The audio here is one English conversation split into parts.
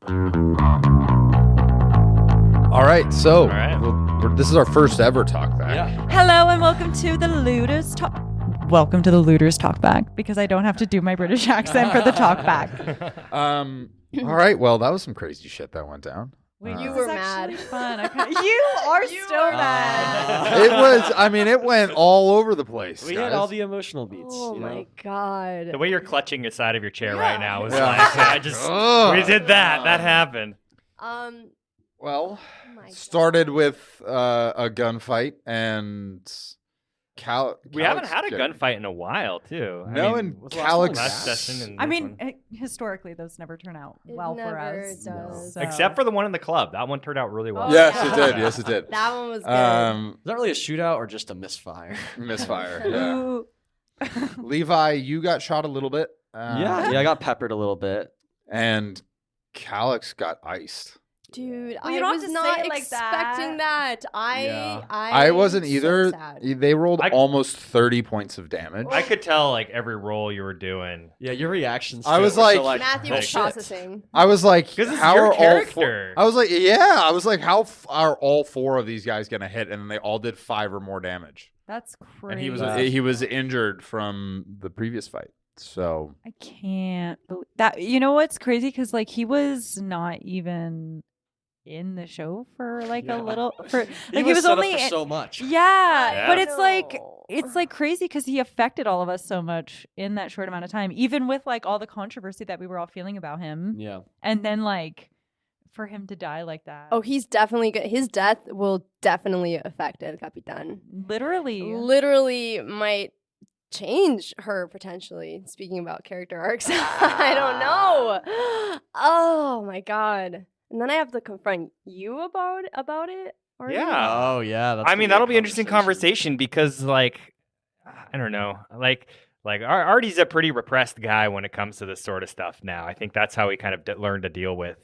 All right, so All right. this is our first ever talk back. Yeah. Hello and welcome to the Looters Talk. Welcome to the Looters Talk Back, because I don't have to do my British accent for the talk back. All right, well, that was some crazy shit that went down. Wait, You this were is actually mad. Fun. You are still mad. It was, I mean, it went all over the place. We guys. had all the emotional beats. Oh you my know? god. The way you're clutching the side of your chair right now was Yeah. like, I just, Ugh. we did that. That happened. Well, My started God. with a gunfight and We haven't had a gunfight in a while, too. No, and was the last one? Calyx. last session. And I this mean, one. historically, those never turn out It well for never us. does. So- Except for the one in the club. That one turned out really well. Oh, Yes, yeah. it did. Yes, it did. That one was good. Is that really a shootout or just a misfire? Misfire. Yeah. Ooh. Levi, you got shot a little bit. Yeah, I got peppered a little bit. And Calyx got iced. Dude, Well, you I don't was have to not say it like expecting that. I wasn't so either. sad. They rolled I- almost 30 points of damage. I could tell, like, every roll you were doing. Yeah, your reactions. I to it was were so like- Matthew Like, was shit. processing. I was like, Because it's how your are all character. four? I was like, yeah. I was like, how are all four of these guys gonna hit? And then they all did 5 or more damage. That's crazy. And Wow. he was injured from the previous fight. So I can't believe that. You know what's crazy? Because like he was not even in the show for like Yeah. a little. For He like was, he was set only. up for so much. Yeah, Yeah. but No. it's like crazy because he affected all of us so much in that short amount of time. Even with like all the controversy that we were all feeling about him, Yeah. and then like for him to die like that. Oh, he's definitely good. His death will definitely affect El Capitan. literally. Literally might change her potentially. Speaking about character arcs, I don't know. Oh my god! And then I have to confront you about it. Or Yeah. Oh yeah. That's I gonna mean, a that'll be an interesting conversation because, like, I don't know. Like Ardi's a pretty repressed guy when it comes to this sort of stuff now. I think that's how he kind of learned to deal with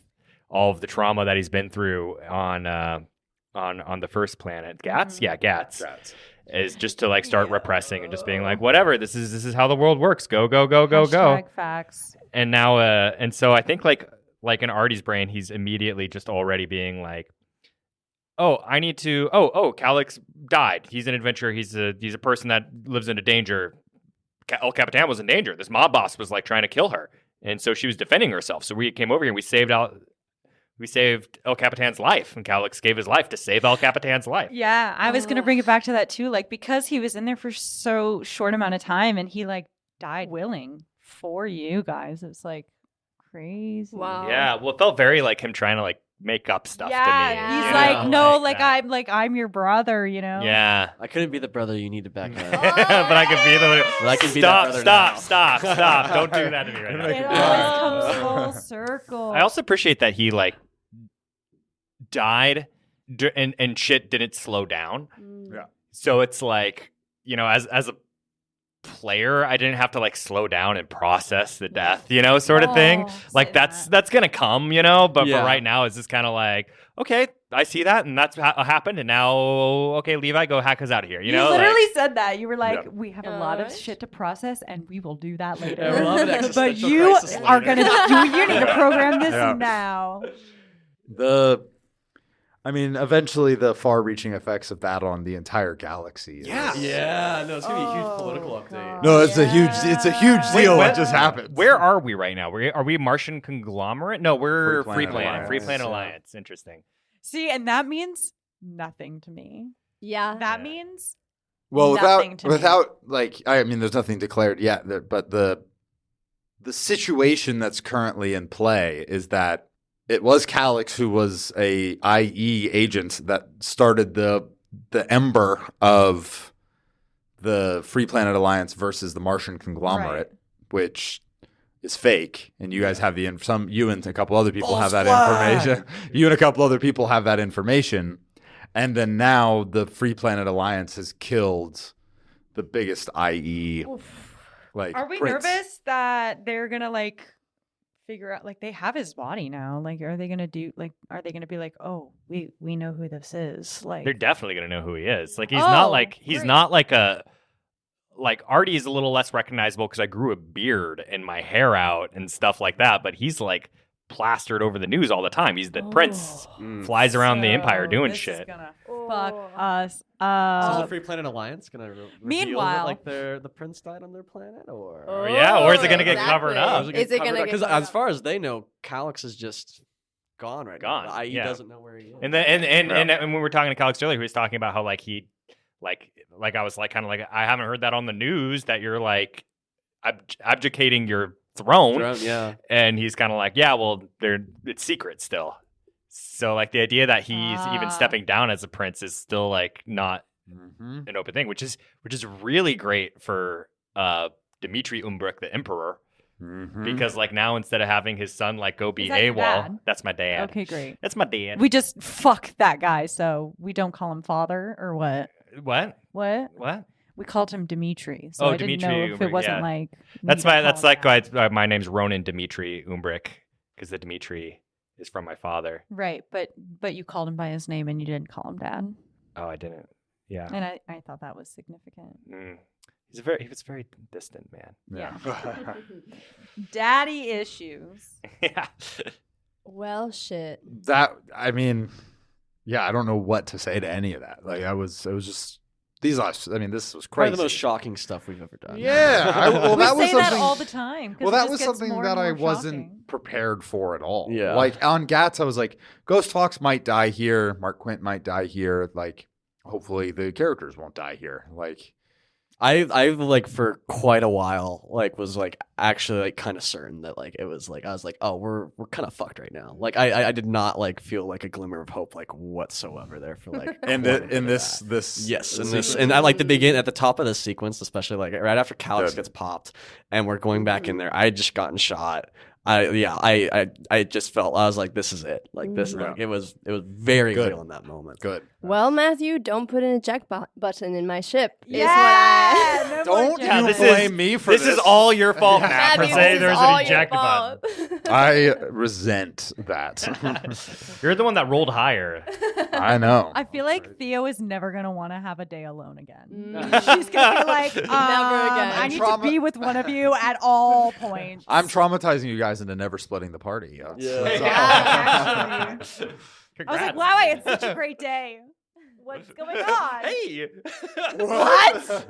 all of the trauma that he's been through on the first planet. Gats? Yeah, Gats. Is just to like start repressing and just being like, whatever, this is how the world works. Go. Hashtag facts. And now and so I think like in Ardi's brain, he's immediately just already being like, oh, I need to Calyx died. He's an adventurer, he's a person that lives in a danger. El Capitan was in danger. This mob boss was like trying to kill her. And so she was defending herself. So we came over here and we saved El Capitan's life, and Calyx gave his life to save El Capitan's life. Yeah, I was gonna bring it back to that too. Like because he was in there for so short amount of time, and he like died willing for you guys. It's like crazy. Wow. Yeah, well, it felt very like him trying to like make up stuff to me. Yeah, he's you like, know, no, like that. I'm your brother, you know. Yeah. I couldn't be the brother you needed back then. But I could be the. But I can be that brother now. Stop! Don't do that to me right It now. always comes full circle. I also appreciate that he like died and shit didn't slow down. Yeah. So it's like, you know, as a player, I didn't have to like slow down and process the death, you know, sort of thing. Oh, Like say that's that. gonna come, you know. But Yeah. for right now, it's just kind of like, okay, I see that, and that's happened, and now, okay, Levi, go hack us out of here. You know, literally like, said that. You were like, Yeah. we have a lot of Alright. shit to process, and we will do that later. Yeah, we'll have an but existential you crisis are later. gonna you need to program this Yeah. now. Eventually the far-reaching effects of that on the entire galaxy. Yeah, no, it's gonna be a huge political Oh, update. God. No, it's a huge Wait, deal what- that just happened. Where are we right now? Are we Martian conglomerate? No, we're Free Free Planet Planet. Alliance. Free Planet Yeah. Alliance. Interesting. See, and that means nothing to me. Yeah. That Yeah. means Well, nothing to me. there's nothing declared yet, but the situation that's currently in play is that it was Calyx who was a IE agent that started the ember of the Free Planet Alliance versus the Martian conglomerate, which is fake. And you guys have you and a couple other people have that information. You and a couple other people have that information. And then now the Free Planet Alliance has killed the biggest IE. Like, Are we prince. nervous that they're gonna like figure out they have his body now? Like, are they gonna be like, oh, we know who this is? Like, They're definitely gonna know who he is. Like he's Oh, not like Ardi is a little less recognizable because I grew a beard and my hair out and stuff like that. But he's like plastered over the news all the time. He's the prince, Mm. flies around the empire So doing this is shit. gonna Oh. fuck us Is up. the Free Planet Alliance gonna reveal Meanwhile- that, like the prince died on their planet, or Oh, yeah, or is it gonna get covered exactly. up? Is it gonna get Because covered as up? far as they know, Calyx is just gone right Gone, now. The IE yeah. doesn't know where he is. And then and when we were talking to Calix earlier, he was talking about how like he like I was like kind of like I haven't heard that on the news that you're like abdicating your throne. Yeah. And he's kind of like, yeah, well, it's secret still. So like the idea that he's even Ah. stepping down as a prince is still like not Mhm. an open thing, which is really great for Dmitry Umbrick, the emperor, Mhm. because like now instead of having his son like go be Is that your AWOL, dad? that's my dad. Okay, great. That's my dad. We just fuck that guy, so we don't call him father or what? What? What? We called him Dimitri, so Oh, I didn't Dmitri know if Umbrick, it wasn't yeah. like That's me to my that's call him like that. my name's Ronan Dmitry Umbrick because the Dmitri is from my father. Right, but you called him by his name and you didn't call him dad, Oh, I didn't. Yeah. and I thought that was significant. Mm. He was very distant man. Yeah. Daddy issues. Yeah. Well, shit. That I mean, yeah, I don't know what to say to any of that. Like it was just these last. I mean, this was Probably crazy. the most shocking stuff we've ever done. Yeah, well, We that was say that something. all the time. 'cause Well, it that just was gets something more that I and more wasn't shocking. prepared for at all. Yeah. Like on Gats, I was like, Ghost Fox might die here. Mark Quint might die here. Like, hopefully the characters won't die here. Like, I've like for quite a while like was like actually like kind of certain that like it was like I was like, oh, we're kind of fucked right now. Like I did not like feel like a glimmer of hope like whatsoever there for like in quite a bit in of this that. this Yes, in sequence. this, and I like the begin at the top of the sequence, especially like right after Calyx Good. gets popped, and we're going back in there. I had just gotten shot. I just felt I was like, this is it. Like this, Yeah. like it was very Good. real in that moment. Good. Well, Matthew, don't put an eject button in my ship. Is Yeah, what I. no more Don't Yeah, you this blame is- me for This is all your fault, Matt, for Matthew, saying this there's is all an your eject button. fault. I resent that. You're the one that rolled higher. I know. I feel like Theo is never gonna want to have a day alone again. Mm. She's gonna be like, again. I need Trauma- to be with one of you at all points. I'm traumatizing you guys into never splitting the party. That's- Yeah. that's all. Yeah, actually. Congrats. I was like, wow, it's such a great day. What's going on? Hey. What?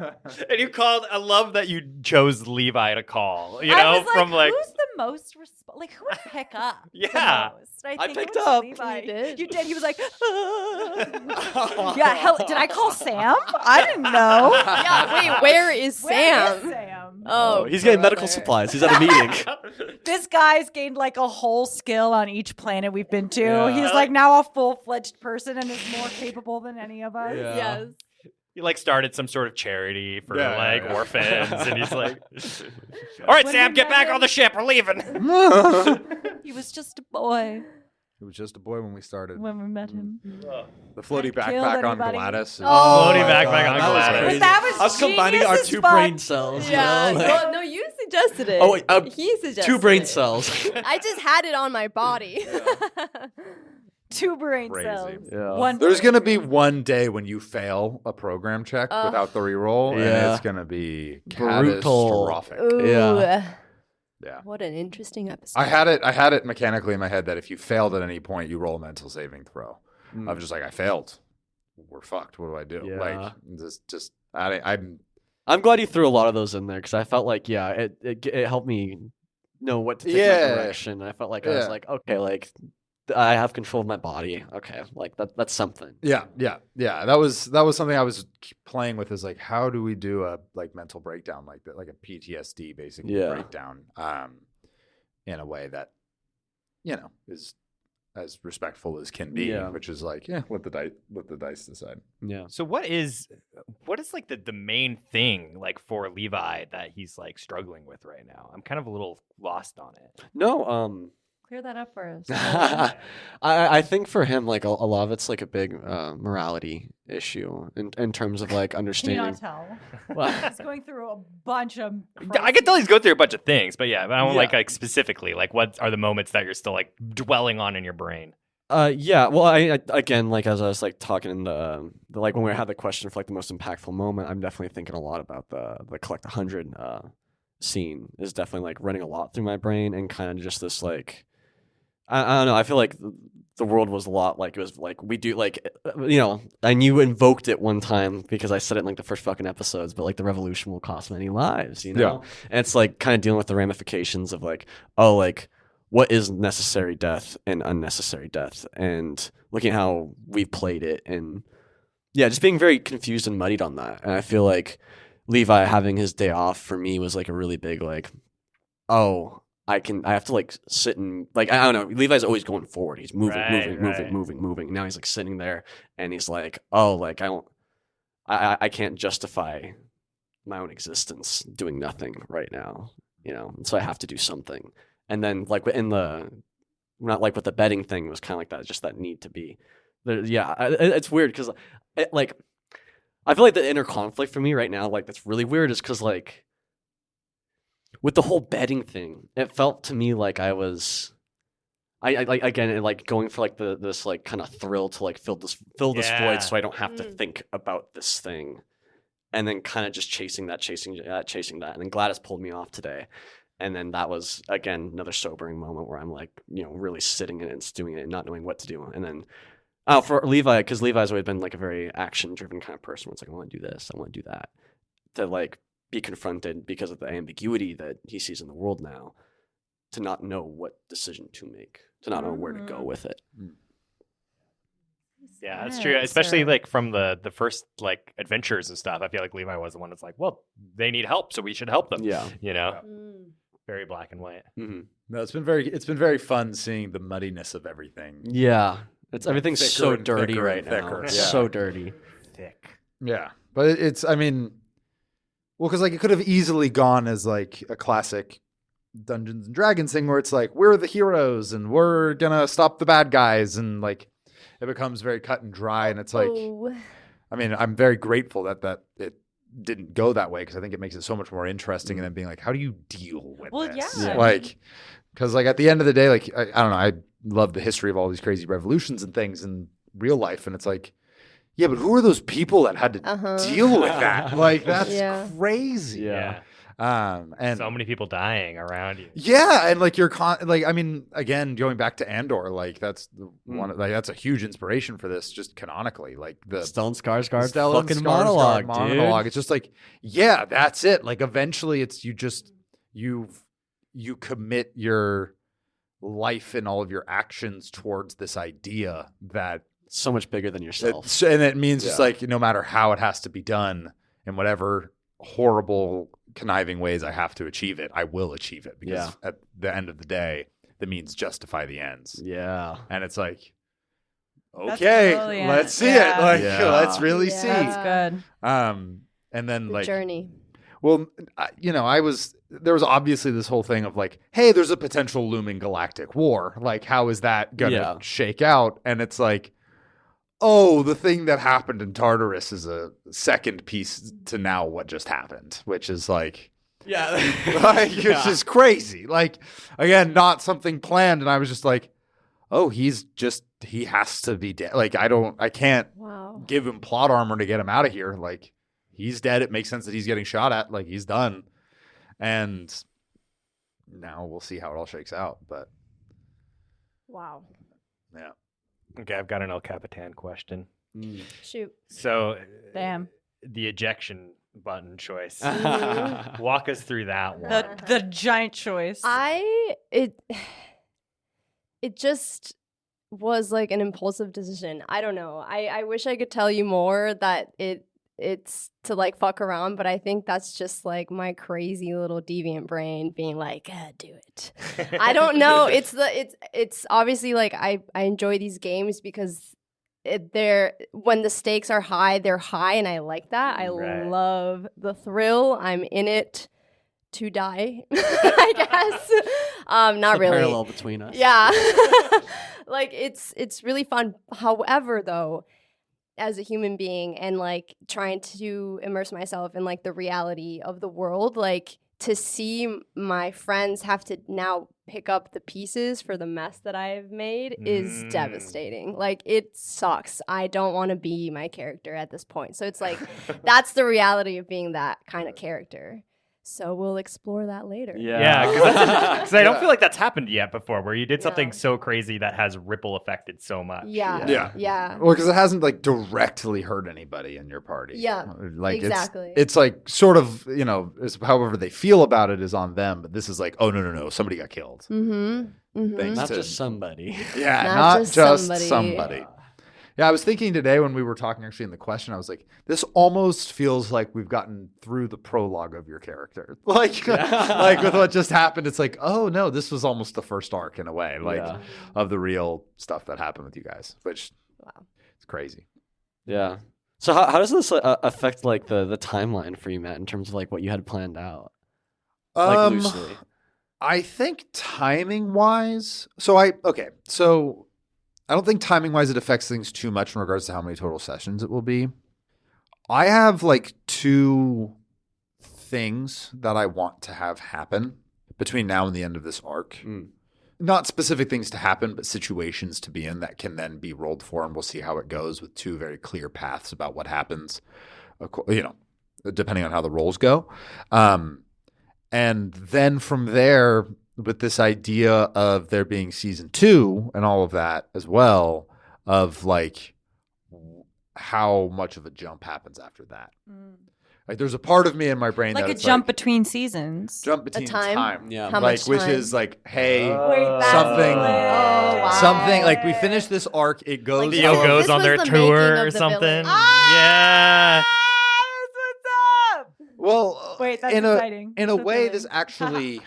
And you called. I love that you chose Levi to call. You I know, was from like. who's the most like who would pick up? Yeah. the most? I think picked it was up. Levi. You did? You did. He was like, yeah. Hell, did I call Sam? I didn't know. Yeah, wait, where is Where is Sam? Sam? Oh, He's getting medical brother. supplies. He's at a meeting. This guy's gained like a whole skill on each planet we've been to. Yeah. He's like now a full-fledged person and is more capable than any of us. Yeah. Yes. He like started some sort of charity for Yeah, like yeah. orphans, and he's like, "All right, When Sam, we get met back him- on the ship. We're leaving." He was just a boy It was just a boy when we started. when we met him. The floaty Hadn't killed backpack on anybody. Gladys. Oh. Floating my back God, on that was Gladys. crazy. But that was I was combining genius our as two fuck. brain cells. Yeah. You know? Well, no, you suggested it. Oh, wait, he suggested two brain it. cells. I just had it on my body. Two brain Crazy. cells. Yeah. One. There's brain. gonna be one day when you fail a program check without the reroll, and Yeah. it's gonna be Brutal. catastrophic. Ooh. Yeah. Yeah. What an interesting episode. I had it mechanically in my head that if you failed at any point, you roll a mental saving throw. Mm. I was just like, I failed. We're fucked. What do I do? Yeah. Like, I'm. I'm glad you threw a lot of those in there because I felt like, yeah, it helped me know what to take Yeah. my direction. I felt like I was Yeah. like, okay, like I have control of my body. Okay, like that's something. Yeah. That was something I was playing with. Is like, how do we do a like mental breakdown like that, like a PTSD basically Yeah. breakdown, in a way that, is as respectful as can be, Yeah. which is like, let the dice decide. Yeah. So what is like the main thing like for Levi that he's like struggling with right now? I'm kind of a little lost on it. No, Clear that up for us. I think for him, like a lot of it's like a big morality issue in terms of like Can you understanding. not tell? Well, He's going through a bunch of. I can tell he's going through a bunch of things, but yeah, but I want Yeah. like specifically, like what are the moments that you're still like dwelling on in your brain? yeah. Well, I again, like as I was like talking in the like when we had the question for like the most impactful moment, I'm definitely thinking a lot about the collect 100 scene is definitely like running a lot through my brain and kind of just this like I don't know. I feel like the world was a lot like it was like we do like and you invoked it one time because I said it in like the first fucking episodes, but like the revolution will cost many lives, you know? Yeah. And it's like kind of dealing with the ramifications of like, oh, like what is necessary death and unnecessary death, and looking at how we played it, and yeah, just being very confused and muddied on that. And I feel like Levi having his day off for me was like a really big like, oh, I have to like sit and like I don't know. Levi's always going forward. He's moving. Now he's like sitting there and he's like, oh, like I can't justify my own existence doing nothing right now, And so I have to do something. And then like not like with the betting thing, it was kind of like that, just that need to be. It's weird because like I feel like the inner conflict for me right now, like that's really weird, is because like with the whole betting thing, it felt to me like I like again like going for like this like kind of thrill to like fill this void so I don't have to think about this thing, and then kind of just chasing that, and then Gladys pulled me off today. And then that was, again, another sobering moment where I'm like, really sitting in it and stewing it and not knowing what to do. And then for Levi, because Levi's always been like a very action-driven kind of person. Where it's like, I want to do this, I want to do that. To like be confronted because of the ambiguity that he sees in the world now, to not know what decision to make, to not know where to go with it. Yeah, that's true. Especially like from the first like adventures and stuff. I feel like Levi was the one that's like, well, they need help, so we should help them. Yeah. Very black and white. Mm-hmm. No, it's been very fun seeing the muddiness of everything. Yeah, everything's Thicker so and dirty thicker right and now. thicker. It's Yeah. so dirty. Thick. Yeah, but because like it could have easily gone as like a classic Dungeons and Dragons thing where it's like we're the heroes and we're gonna stop the bad guys, and like it becomes very cut and dry, and it's like, I'm very grateful that it didn't go that way, because I think it makes it so much more interesting. And then being like, how do you deal with this? Yeah. Like, because like at the end of the day, like I don't know, I love the history of all these crazy revolutions and things in real life, and it's like, yeah, but who are those people that had to deal with that? Like that's crazy. Yeah. And so many people dying around you. Yeah, and like again, going back to Andor, like that's that's a huge inspiration for this, just canonically. Like the Stellan Skarsgård Stellan fucking Skarsgård monologue, dude. It's just like, yeah, that's it. Like eventually, it's you commit your life and all of your actions towards this idea that so much bigger than yourself, and it means just like no matter how it has to be done and whatever horrible conniving ways I have to achieve it, I will achieve it, because at the end of the day, the means justify the ends. Yeah. And it's like, okay, let's see it. Like, let's really see. That's good. And then The like journey. Well, there was obviously this whole thing of like, hey, there's a potential looming galactic war. Like, how is that gonna shake out? And it's like, oh, the thing that happened in Tartarus is a second piece to now what just happened, which is like, it's just crazy. Like, again, not something planned. And I was just like, oh, he has to be dead. Like, I can't give him plot armor to get him out of here. Like, he's dead. It makes sense that he's getting shot at. Like, he's done. And now we'll see how it all shakes out. But wow. Yeah. Okay, I've got an El Capitan question. Shoot. So, Damn. The ejection button choice. Walk us through that one. The giant choice. It just was like an impulsive decision. I don't know. I wish I could tell you more that it's to like fuck around, but I think that's just like my crazy little deviant brain being like, do it. I don't know. It's obviously like I enjoy these games because when the stakes are high, they're high, and I like that. I love the thrill. I'm in it to die, I guess. Not really. Parallel between us. Yeah. Like it's really fun. However, though, as a human being and like trying to immerse myself in like the reality of the world, like to see my friends have to now pick up the pieces for the mess that I've made is devastating. Like, it sucks. I don't want to be my character at this point. So it's like, that's the reality of being that kind of character. So we'll explore that later. Yeah, because I don't Yeah. feel like that's happened yet before, where you did something Yeah. so crazy that has ripple affected so much. Yeah. Yeah. Well, because it hasn't like directly hurt anybody in your party. Yeah, like exactly. It's like sort of it's however they feel about it is on them, but this is like, oh no, somebody got killed. Thanks Not to- just somebody. Yeah, Not not just just somebody. somebody. Yeah, I was thinking today when we were talking actually in the question, I was like, this almost feels like we've gotten through the prologue of your character. Like, like with what just happened, it's like, oh no, this was almost the first arc in a way, like of the real stuff that happened with you guys, which it's crazy. Yeah. So how does this affect like the timeline for you, Matt, in terms of like what you had planned out? Like loosely. I think timing wise, so I don't think timing wise it affects things too much in regards to how many total sessions it will be. I have like 2 things that I want to have happen between now and the end of this arc. Not specific things to happen, but situations to be in that can then be rolled for, and we'll see how it goes with 2 very clear paths about what happens, depending on how the rolls go. And then from there, with this idea of there being season 2 and all of that as well, of like how much of a jump happens after that. Like there's a part of me in my brain Like that a it's jump like, between seasons. jump between time. Yeah. How Like much which time? is like, hey, that's something, lit. Oh, wow. something like we finish this arc, it goes. Like, Theo Oh, goes this on was their the tour making or of the something. villain. Yeah. Well, Wait, that's in exciting. a The way, villain. this actually.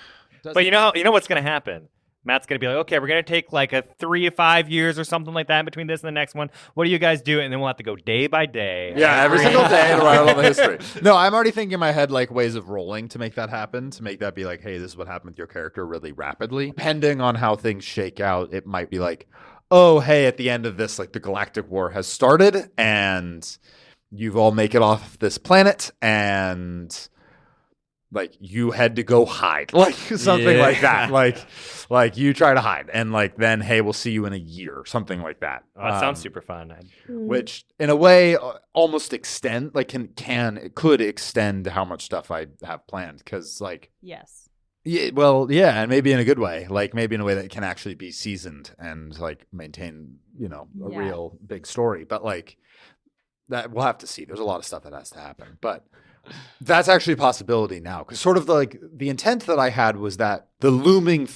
But you know what's gonna happen? Matt's gonna be like, okay, we're gonna take like a 3 to 5 years or something like that in between this and the next one. What do you guys do? And then we'll have to go day by day. Yeah, every single day and write all the history. No, I'm already thinking in my head like ways of rolling to make that happen, to make that be like, hey, this is what happened with your character really rapidly. Depending on how things shake out, it might be like, oh, hey, at the end of this, like the Galactic War has started and you've all make it off this planet and like you had to go hide, like something like that. Like you try to hide and like then, hey, we'll see you in a year, something like that. Oh, that sounds super fun. Which in a way almost extend like it could extend how much stuff I have planned because like Yes. yeah, well yeah, and maybe in a good way, like maybe in a way that can actually be seasoned and like maintain a Yeah. real big story, but like that we'll have to see. There's a lot of stuff that has to happen, but that's actually a possibility now because sort of like the intent that I had was that the looming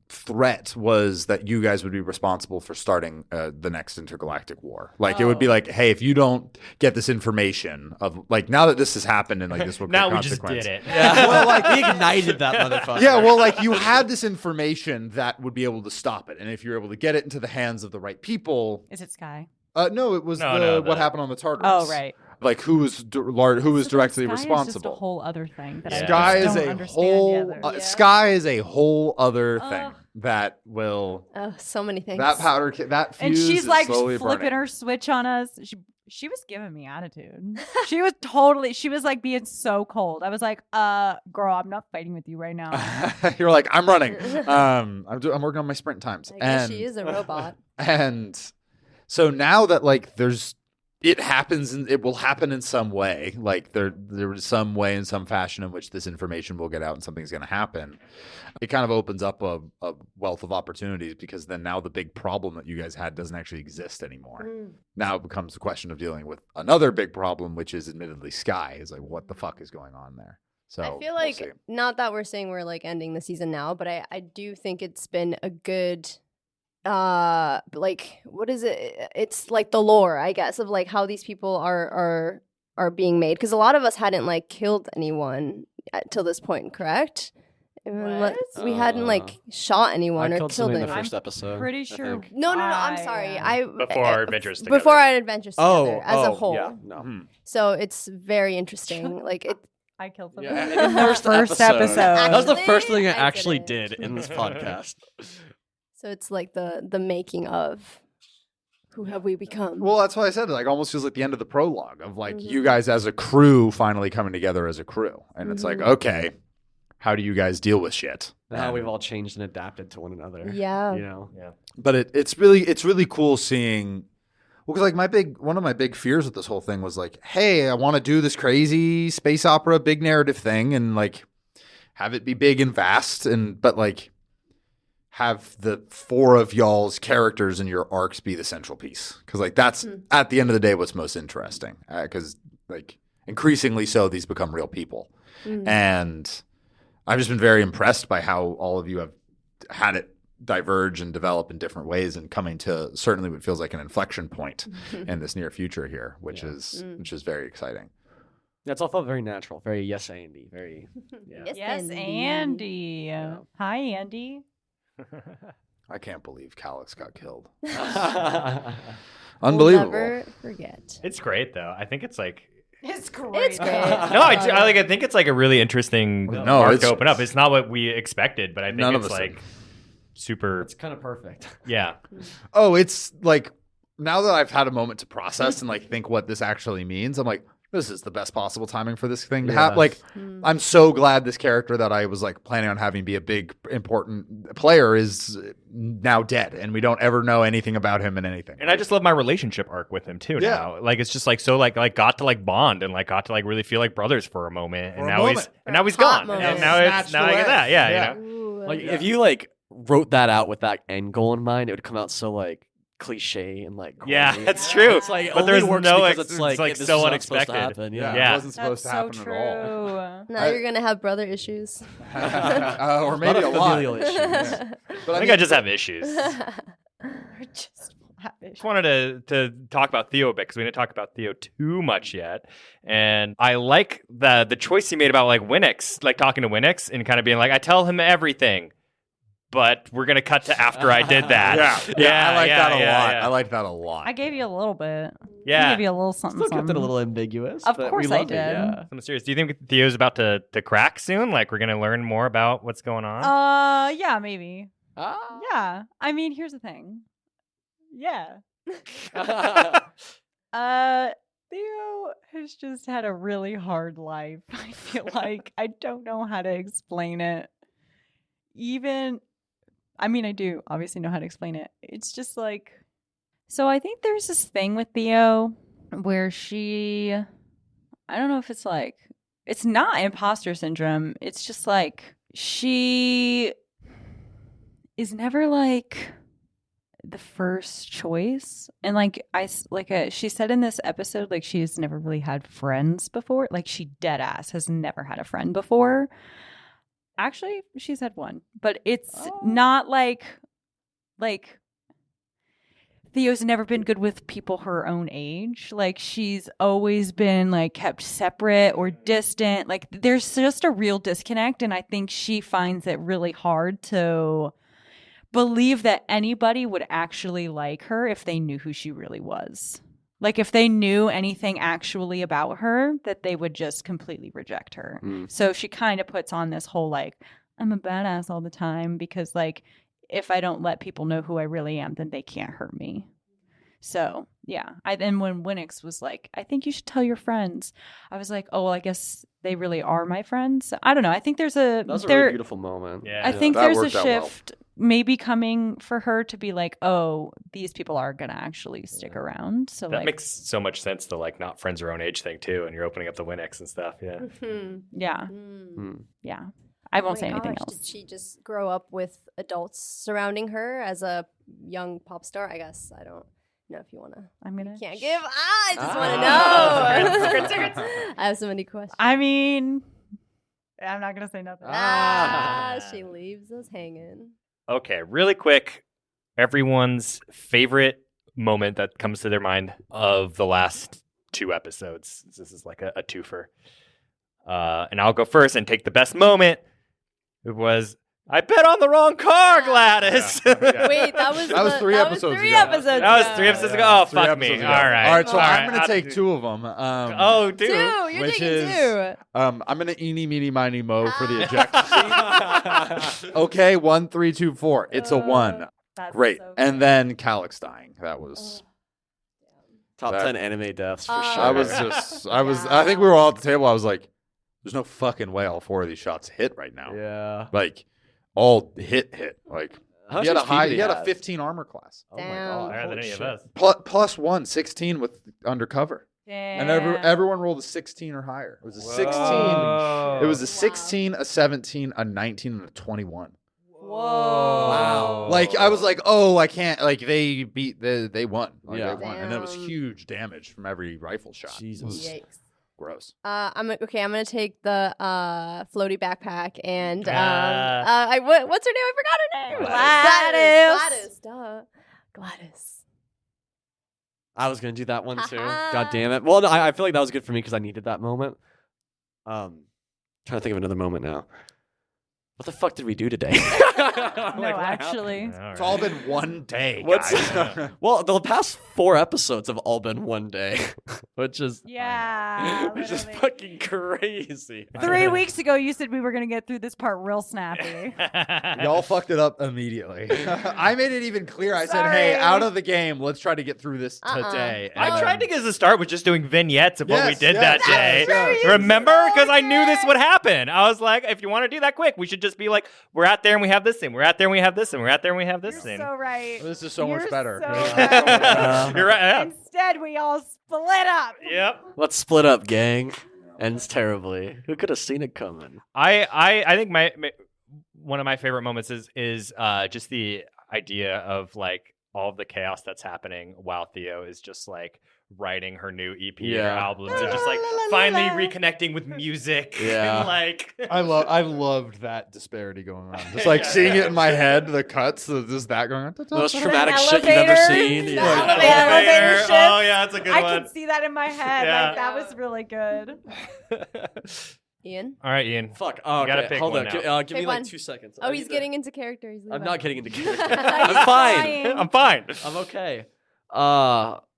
threat was that you guys would be responsible for starting the next intergalactic war. Like it would be like, hey, if you don't get this information of like now that this has happened and like this will Now create we just consequence. did it. Yeah. Well, like we ignited that motherfucker. Yeah, well, like you had this information that would be able to stop it, and if you're able to get it into the hands of the right people, Is it Sky? no, it was No, what happened on the Tartarus. Oh, right. Like who was directly Sky responsible. Is just a whole other thing that I Sky just is don't a understand whole the other. Sky is a whole other thing Ugh. that will Oh, so many things. that powder that And fuse she's is like slowly flipping burning. her switch on us. She was giving me attitude. She was like being so cold. I was like, girl, I'm not fighting with you right now. You're like, I'm running. I'm working on my sprint times. I guess and she is a robot. and so now that like it happens and it will happen in some way. Like there is some way in some fashion in which this information will get out and something's going to happen. It kind of opens up a wealth of opportunities because then now the big problem that you guys had doesn't actually exist anymore. Now it becomes a question of dealing with another big problem, which is admittedly Sky. Is like, what the fuck is going on there? So I feel we'll like see. not that we're saying we're like ending the season now, but I do think it's been a good like what is it? It's like the lore, I guess, of like how these people are being made because a lot of us hadn't like killed anyone till this point, correct? What? We hadn't like shot anyone I or killed killed somebody in anyone. the first episode. Pretty I sure. think. No, I'm sorry. Before our adventures together. Before our adventures together as a whole. Yeah, no. So it's very interesting. Like it. I killed them Yeah, in the first episode. That was the Actually, first thing I I actually didn't. did in this podcast. So it's like the making of who have we become? Well, that's why I said it. Like, almost feels like the end of the prologue of like you guys as a crew finally coming together as a crew, and it's like, okay, how do you guys deal with shit? Now And- we've all changed and adapted to one another. Yeah. You know. but it's really cool seeing. Well, because like one of my big fears with this whole thing was like, hey, I want to do this crazy space opera, big narrative thing, and like have it be big and vast, but like have the 4 of y'all's characters in your arcs be the central piece, because like that's at the end of the day what's most interesting, because like increasingly so these become real people, and I've just been very impressed by how all of you have had it diverge and develop in different ways, and coming to certainly what feels like an inflection point in this near future here, which is very exciting. That's all felt very natural, very yes Andy, very Yes, Andy. Yeah. Hi, Andy. I can't believe Calix got killed. We'll Unbelievable. never forget. It's great though. I think it's like It's great. It's great. no, I think it's like a really interesting No, arc it's- to open up. It's not what we expected, but I think None of it's us like super. It's kind of perfect. Yeah, Oh, it's like now that I've had a moment to process and like think what this actually means, I'm like, this is the best possible timing for this thing to happen. Like, I'm so glad this character that I was like planning on having be a big important player is now dead, and we don't ever know anything about him in anything. and I just love my relationship arc with him too. Yeah. Now, like it's just like so like got to like bond and like got to like really feel like brothers for a moment, and For a now moment. he's Hot gone, moment. and now Snatched I get away. that. Yeah, Yeah. you know. Ooh, Like if you like wrote that out with that end goal in mind, it would come out so like cliche and like Yeah, corny. that's true. It's like But only there's works no because ex- it's like, like this so is not supposed to unexpected. happen. yeah, Yeah. it wasn't That's supposed to so happen true. at all. now you're gonna have brother issues. Or maybe a lot. familial issues. But I think I just have issues. Just lavish. Just wanted to talk about Theo a bit because we didn't talk about Theo too much yet, and I like the choice he made about like Winix, like talking to Winix and kind of being like, I tell him everything, but we're gonna cut to after I did that. I like that a lot. yeah. I like that a lot. I gave you a little bit. I Yeah. gave you a little something. Still kept it a something. little ambiguous. Of but course we I loved it, did. yeah. I'm serious. Do you think Theo's about to crack soon? Like we're gonna learn more about what's going on? Yeah, maybe. Yeah. I mean, here's the thing. Yeah. Theo has just had a really hard life. I feel like I don't know how to explain it. I do obviously know how to explain it. It's just like, so I think there's this thing with Theo where I don't know if it's like, it's not imposter syndrome. It's just like, she is never like the first choice, and she said in this episode, like she's never really had friends before. Like she dead ass has never had a friend before. Actually, she's had one, but it's not like Theo's never been good with people her own age. Like she's always been like kept separate or distant. Like there's just a real disconnect, and I think she finds it really hard to believe that anybody would actually like her if they knew who she really was. Like if they knew anything actually about her, that they would just completely reject her. So she kind of puts on this whole like, I'm a badass all the time because like if I don't let people know who I really am, then they can't hurt me. So yeah, then when Winix was like, I think you should tell your friends, I was like, oh, well, I guess they really are my friends. So, I don't know. I think there's That was a really beautiful moment. Yeah. I think that there's a worked out well. shift maybe coming for her to be like, oh, these people are gonna actually stick around. So that like, makes so much sense, the like not friends her own age thing too, and you're opening up the Winx and stuff. Yeah. yeah, Mm. yeah. I won't Oh say my anything gosh, else. Did she just grow up with adults surrounding her as a young pop star? I guess I don't know if you want to. I'm gonna. Can't give. I just want Ah. to know. I have so many questions. I mean, I'm not gonna say nothing. She leaves us hanging. Okay, really quick, everyone's favorite moment that comes to their mind of the last 2 episodes. This is like a twofer. And I'll go first and take the best moment. It was, I bet on the wrong car, Gladys. Yeah. Wait, that was 3 episodes ago. That was 3 episodes ago. Oh, 3 fuck me. episodes All ago. right. All right, so All I'm right. going to take 2 of them. Oh, dude. 2. You're Which taking is- 2. I'm going to eeny, meeny, miny, mo for the eject scene. Okay, 1, 3, 2, 4. It's a 1. That's Great. so And good. then Calix dying. That was... Top That- 10 anime deaths for Oh. sure. I think we were all at the table. I was like, there's no fucking way all 4 of these shots hit right now. Yeah. Like, all hit. Like, How he had a much high, HP he had a have? 15 armor class. Oh my Damn. god. Higher than holy any of shit. us. Plus 1, 16 with undercover. And everyone rolled a 16 or higher. It was a 16. It was a 16, a 17, a 19, and a 21. Whoa. Wow. Like, I was like, oh, I can't. Like, they won. Like, Yeah. they won. And it was huge damage from every rifle shot. Jesus. Yikes. Gross. I'm gonna take the floaty backpack and what's her name? I forgot her name. Gladys. Duh. Gladys. I was gonna do that one too. God damn it. Well, no, I feel like that was good for me because I needed that moment. Trying to think of another moment now. What the fuck did we do today? No, actually. It's all been one day, What's guys. well, the past 4 episodes have all been one day, which is Yeah. just literally. fucking crazy. 3 weeks ago, you said we were going to get through this part real snappy. Y'all fucked it up immediately. I made it even clear. I said, hey, Sorry. out of the game, let's try to get through this today. I tried to get us to start with just doing vignettes of what we Yes, did yes, that day. yes. Remember? Because I knew this would happen. I was like, if you want to do that quick, we should just be like, we're out there and we have this thing. We're out there and we have this thing. We're out there and we have this You're thing. so right. This is so You're much better. so Yeah. right. You're right. Yeah. Instead, we all split up. Yep. Let's split up, gang. Ends terribly. Who could have seen it coming? I think my one of my favorite moments is just the idea of like all of the chaos that's happening while Theo is just like writing her new EP or Yeah. albums and just like finally reconnecting with music. Yeah. And like I loved that disparity going on. Just like seeing it in my head, the cuts, just that going on. The most traumatic shit you've ever elevator. seen. The Yeah. elevator shift. Oh yeah, that's a good I one. could see that in my head. Yeah. Like, that was really good. Ian. All right, Ian. Fuck. Oh, You gotta okay. pick Hold one on. now. Give me Pick like one. 2 seconds. Oh, I he's need to- getting into character. He's I'm Levi. not getting into character. He's I'm fine. trying. I'm fine. I'm okay.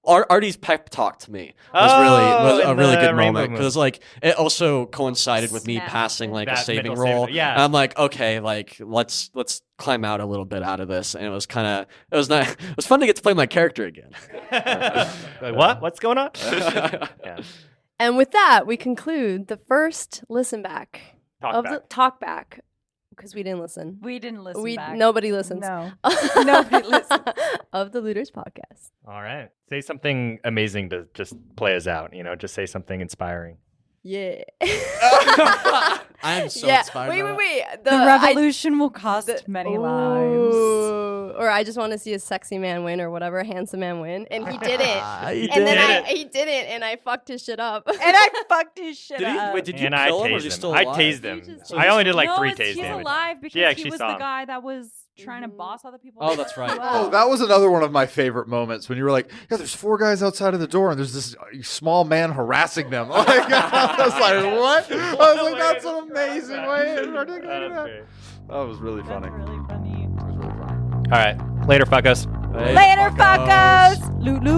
Ardi's pep talk to me was in a really the good rainbow moment because like it also coincided with me Snap. passing like a That saving mental roll. saving- yeah. And I'm like, okay, like let's climb out a little bit out of this, and it was not it was fun to get to play my character again. Like, what? What's going on? Yeah. And with that, we conclude the first listen back Talk of back. the talk back because we didn't listen. We didn't listen back. Nobody listens. No. Nobody listens. Of the Looters podcast. All right. Say something amazing to just play us out. Just say something inspiring. Yeah. I am so inspired. by that. Wait. The revolution will cost many lives. Ooh. Or I just want to see a sexy man win or whatever, a handsome man win. And he didn't. He And then did. he didn't, and I fucked his shit up. And I fucked his shit Did he? up. Wait, did you And I kill him or is tased he him. still I alive? tased him. You just- I only did like no, 3 he's tase damage. alive because She actually he was saw the him. guy that was trying to boss other people. Oh, that's right. Oh, that was another one of my favorite moments when you were like, yeah, there's 4 guys outside of the door and there's this small man harassing them. Like, I was like, what? I was like, that's an amazing way of articulating that. That was really funny. That's really funny. It was really funny. All right. Later, fuckos. Hey, Later, fuckos. fuckos. Loot, loot.